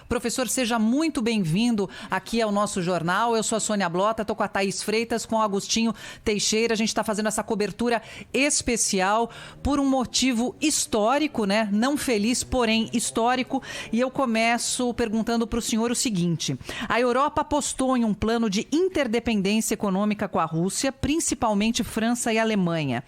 Professor, seja muito bem-vindo aqui ao nosso jornal. Eu sou a Sônia Blota, estou com a Thaís Freitas, com o Agostinho Teixeira. A gente está fazendo essa cobertura especial por um motivo histórico, né? Não feliz, porém histórico. E eu começo perguntando para o senhor o seguinte: a Europa apostou em um plano de interdependência econômica com a Rússia, principalmente França e Alemanha.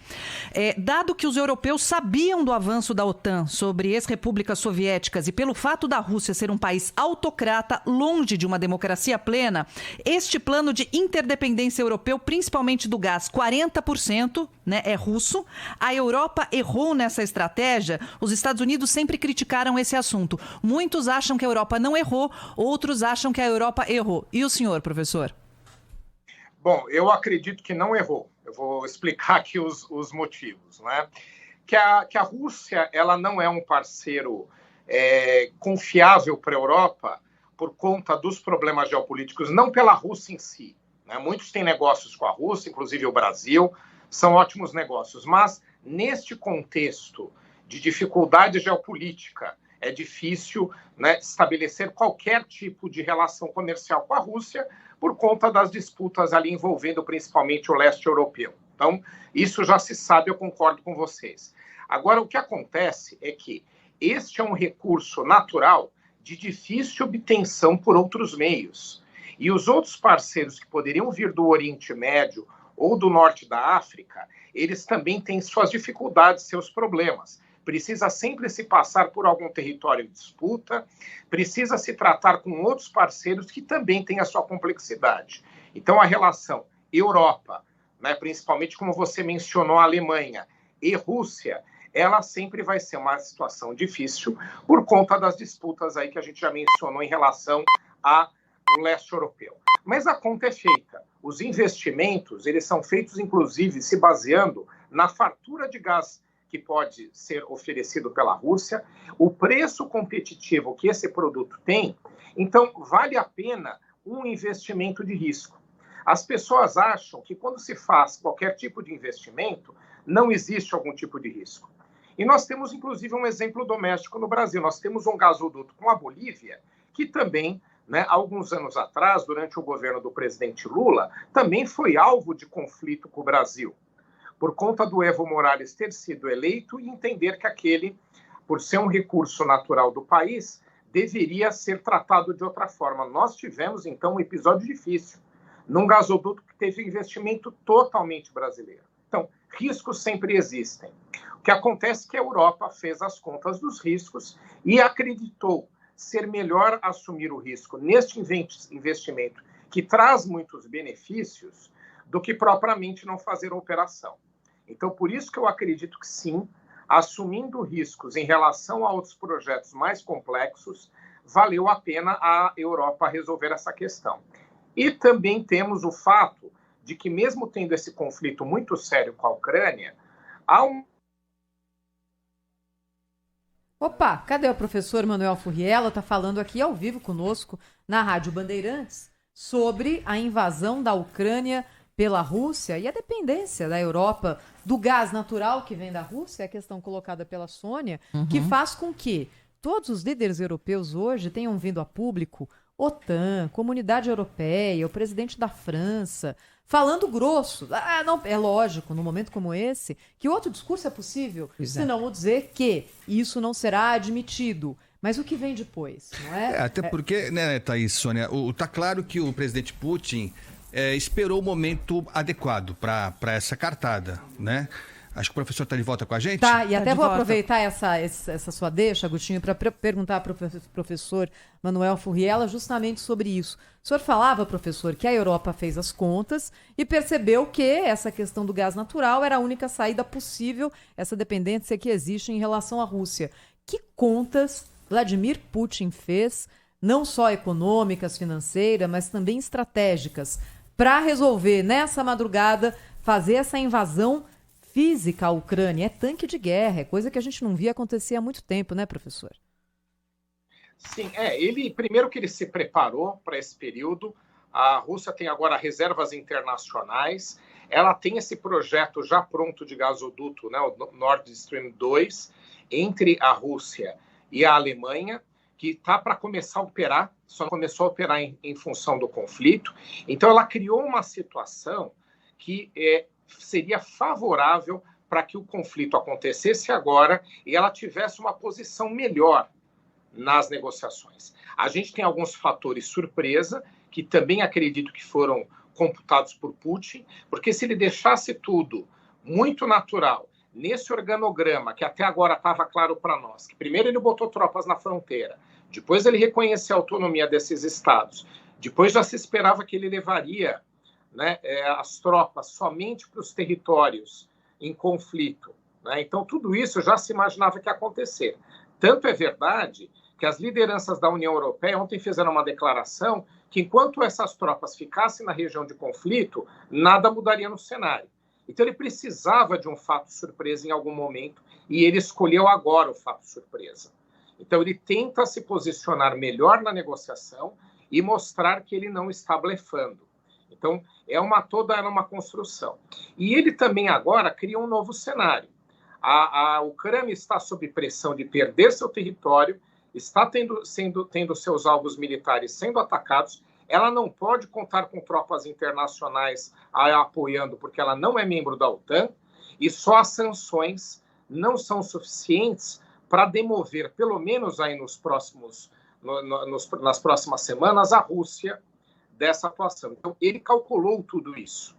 Dado que os europeus sabiam do avanço da OTAN sobre ex-repúblicas soviéticas e pelo fato da Rússia ser um país autocrata, longe de uma democracia plena, este plano de interdependência europeu, principalmente do gás, 40%, né, é russo. A Europa errou nessa estratégia. Os Estados Unidos sempre criticaram esse assunto. Muitos acham que a Europa não errou, outros acham que a Europa errou. E o senhor, professor? Bom, eu acredito que não errou. Eu vou explicar aqui os motivos, né? Que a Rússia, ela não é um parceiro confiável para a Europa por conta dos problemas geopolíticos, não pela Rússia em si, né? Muitos têm negócios com a Rússia, inclusive o Brasil, são ótimos negócios, mas neste contexto de dificuldade geopolítica, é difícil, né, estabelecer qualquer tipo de relação comercial com a Rússia por conta das disputas ali envolvendo principalmente o leste europeu. Então, isso já se sabe, eu concordo com vocês. Agora, o que acontece é que este é um recurso natural de difícil obtenção por outros meios. E os outros parceiros que poderiam vir do Oriente Médio ou do Norte da África, eles também têm suas dificuldades, seus problemas. Precisa sempre se passar por algum território de disputa, precisa se tratar com outros parceiros que também têm a sua complexidade. Então, a relação Europa, né, principalmente como você mencionou, a Alemanha e Rússia, ela sempre vai ser uma situação difícil por conta das disputas aí que a gente já mencionou em relação ao leste europeu. Mas a conta é feita. Os investimentos, eles são feitos, inclusive, se baseando na fartura de gás que pode ser oferecido pela Rússia, o preço competitivo que esse produto tem. Então, vale a pena um investimento de risco. As pessoas acham que quando se faz qualquer tipo de investimento, não existe algum tipo de risco. E nós temos, inclusive, um exemplo doméstico no Brasil. Nós temos um gasoduto com a Bolívia, que também, né, alguns anos atrás, durante o governo do presidente Lula, também foi alvo de conflito com o Brasil, por conta do Evo Morales ter sido eleito e entender que aquele, por ser um recurso natural do país, deveria ser tratado de outra forma. Nós tivemos, então, um episódio difícil, num gasoduto que teve investimento totalmente brasileiro. Então, riscos sempre existem. O que acontece é que a Europa fez as contas dos riscos e acreditou ser melhor assumir o risco neste investimento, que traz muitos benefícios, do que propriamente não fazer a operação. Então, por isso que eu acredito que sim, assumindo riscos em relação a outros projetos mais complexos, valeu a pena a Europa resolver essa questão. E também temos o fato de que, mesmo tendo esse conflito muito sério com a Ucrânia, há um... Opa, cadê o professor Manuel Furriela? Está falando aqui ao vivo conosco na Rádio Bandeirantes sobre a invasão da Ucrânia pela Rússia e a dependência da Europa do gás natural que vem da Rússia, é a questão colocada pela Sônia, que faz com que todos os líderes europeus hoje tenham vindo a público, OTAN, Comunidade Europeia, o presidente da França, falando grosso. Não, é lógico, num momento como esse, que outro discurso é possível, senão dizer que isso não será admitido. Mas o que vem depois, não é? Até porque, né, Thaís, Sônia, tá claro que o presidente Putin esperou o momento adequado para essa cartada, né? Acho que o professor está de volta com a gente. Tá, e até vou aproveitar essa sua deixa, Agostinho, para perguntar para o professor Manuel Furriela justamente sobre isso. O senhor falava, professor, que a Europa fez as contas e percebeu que essa questão do gás natural era a única saída possível, essa dependência que existe em relação à Rússia. Que contas Vladimir Putin fez, não só econômicas, financeiras, mas também estratégicas, para resolver, nessa madrugada, fazer essa invasão física à Ucrânia? É tanque de guerra, é coisa que a gente não via acontecer há muito tempo, né, professor? Sim, primeiro que ele se preparou para esse período. A Rússia tem agora reservas internacionais, ela tem esse projeto já pronto de gasoduto, né, o Nord Stream 2, entre a Rússia e a Alemanha, que está para começar a operar, só começou a operar em função do conflito. Então, ela criou uma situação que seria favorável para que o conflito acontecesse agora e ela tivesse uma posição melhor nas negociações. A gente tem alguns fatores surpresa, que também acredito que foram computados por Putin, porque se ele deixasse tudo muito natural, nesse organograma, que até agora estava claro para nós, que primeiro ele botou tropas na fronteira, depois ele reconheceu a autonomia desses estados, depois já se esperava que ele levaria, né, as tropas somente para os territórios em conflito, né? Então, tudo isso já se imaginava que ia acontecer. Tanto é verdade que as lideranças da União Europeia ontem fizeram uma declaração que enquanto essas tropas ficassem na região de conflito, nada mudaria no cenário. Então, ele precisava de um fato surpresa em algum momento e ele escolheu agora o fato surpresa. Então, ele tenta se posicionar melhor na negociação e mostrar que ele não está blefando. Então, era uma construção. E ele também agora cria um novo cenário. A Ucrânia está sob pressão de perder seu território, está tendo seus alvos militares sendo atacados, ela não pode contar com tropas internacionais a apoiando, porque ela não é membro da OTAN, e só as sanções não são suficientes para demover, pelo menos aí nas próximas semanas, a Rússia dessa atuação. Então, ele calculou tudo isso.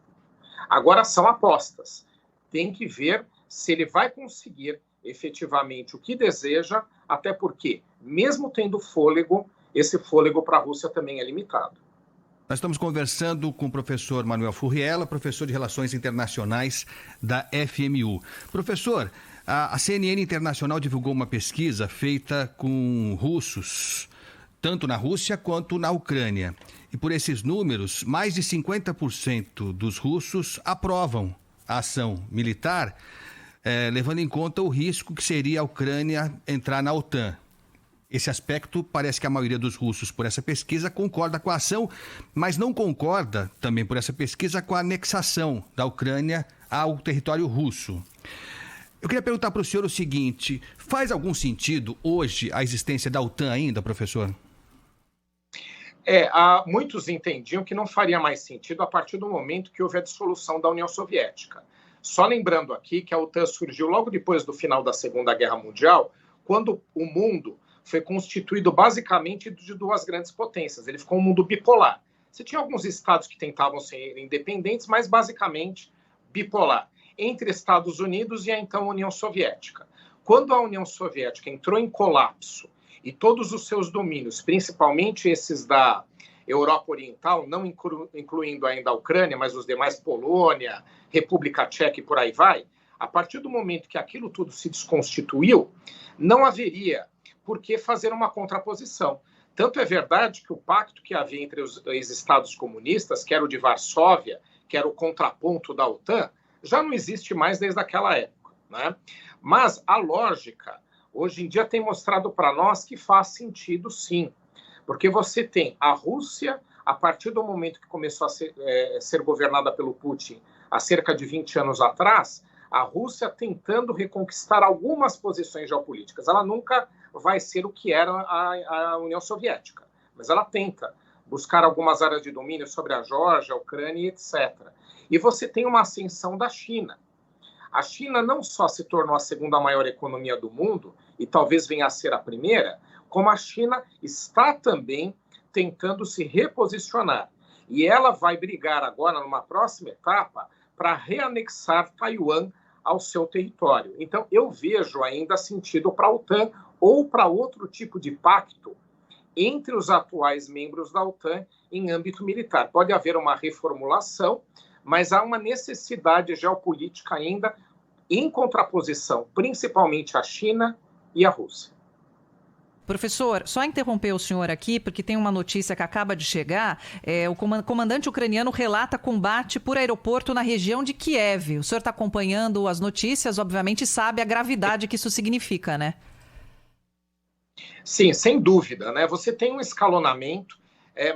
Agora são apostas. Tem que ver se ele vai conseguir efetivamente o que deseja, até porque, mesmo tendo fôlego, esse fôlego para a Rússia também é limitado. Nós estamos conversando com o professor Manuel Furriela, professor de Relações Internacionais da FMU. Professor, a CNN Internacional divulgou uma pesquisa feita com russos, tanto na Rússia quanto na Ucrânia. E por esses números, mais de 50% dos russos aprovam a ação militar, levando em conta o risco que seria a Ucrânia entrar na OTAN. Esse aspecto, parece que a maioria dos russos, por essa pesquisa, concorda com a ação, mas não concorda, também por essa pesquisa, com a anexação da Ucrânia ao território russo. Eu queria perguntar para o senhor o seguinte: faz algum sentido hoje a existência da OTAN ainda, professor? Muitos entendiam que não faria mais sentido a partir do momento que houve a dissolução da União Soviética. Só lembrando aqui que a OTAN surgiu logo depois do final da Segunda Guerra Mundial, quando o mundo foi constituído basicamente de duas grandes potências. Ele ficou um mundo bipolar. Você tinha alguns estados que tentavam ser independentes, mas basicamente bipolar, entre Estados Unidos e a então União Soviética. Quando a União Soviética entrou em colapso e todos os seus domínios, principalmente esses da Europa Oriental, não incluindo ainda a Ucrânia, mas os demais, Polônia, República Tcheca e por aí vai, a partir do momento que aquilo tudo se desconstituiu, não haveria por que fazer uma contraposição. Tanto é verdade que o pacto que havia entre os estados comunistas, que era o de Varsóvia, que era o contraponto da OTAN, já não existe mais desde aquela época, né? Mas a lógica, hoje em dia, tem mostrado para nós que faz sentido, sim. Porque você tem a Rússia, a partir do momento que começou a ser governada pelo Putin, há cerca de 20 anos atrás, a Rússia tentando reconquistar algumas posições geopolíticas. Ela nunca vai ser o que era a União Soviética, mas ela tenta buscar algumas áreas de domínio sobre a Geórgia, a Ucrânia, etc. E você tem uma ascensão da China. A China não só se tornou a segunda maior economia do mundo, e talvez venha a ser a primeira, como a China está também tentando se reposicionar. E ela vai brigar agora, numa próxima etapa, para reanexar Taiwan ao seu território. Então, eu vejo ainda sentido para a OTAN ou para outro tipo de pacto entre os atuais membros da OTAN em âmbito militar. Pode haver uma reformulação, mas há uma necessidade geopolítica ainda em contraposição, principalmente à China e à Rússia. Professor, só interromper o senhor aqui, porque tem uma notícia que acaba de chegar. O comandante ucraniano relata combate por aeroporto na região de Kiev. O senhor está acompanhando as notícias, obviamente sabe a gravidade que isso significa, né? Sim, sem dúvida, né? Você tem um escalonamento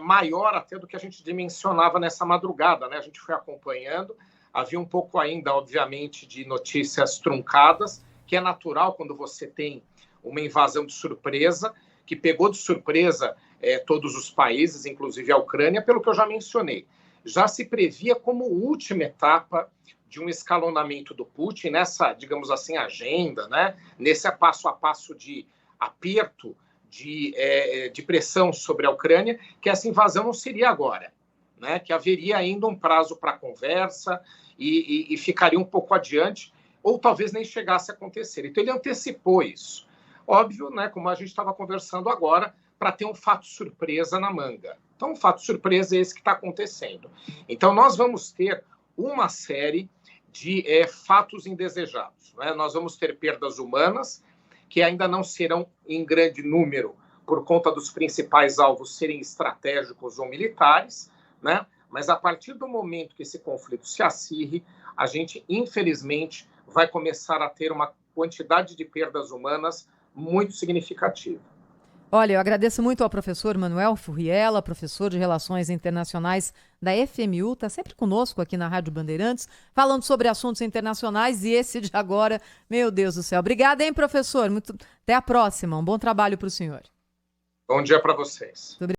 maior até do que a gente dimensionava nessa madrugada, né? A gente foi acompanhando, havia um pouco ainda, obviamente, de notícias truncadas, que é natural quando você tem uma invasão de surpresa, que pegou de surpresa todos os países, inclusive a Ucrânia, pelo que eu já mencionei. Já se previa como última etapa de um escalonamento do Putin nessa, digamos assim, agenda, né? Nesse passo a passo de aperto, de pressão sobre a Ucrânia, que essa invasão não seria agora, né? Que haveria ainda um prazo para conversa e ficaria um pouco adiante, ou talvez nem chegasse a acontecer. Então ele antecipou isso. Óbvio, né, como a gente estava conversando agora, para ter um fato surpresa na manga. Então, um fato surpresa é esse que está acontecendo. Então, nós vamos ter uma série de fatos indesejados, né? Nós vamos ter perdas humanas, que ainda não serão em grande número, por conta dos principais alvos serem estratégicos ou militares, né? Mas a partir do momento que esse conflito se acirre, a gente, infelizmente, vai começar a ter uma quantidade de perdas humanas muito significativa. Olha, eu agradeço muito ao professor Manuel Furriela, professor de Relações Internacionais da FMU, está sempre conosco aqui na Rádio Bandeirantes, falando sobre assuntos internacionais e esse de agora, meu Deus do céu. Obrigada, hein, professor? Até a próxima. Um bom trabalho para o senhor. Bom dia para vocês.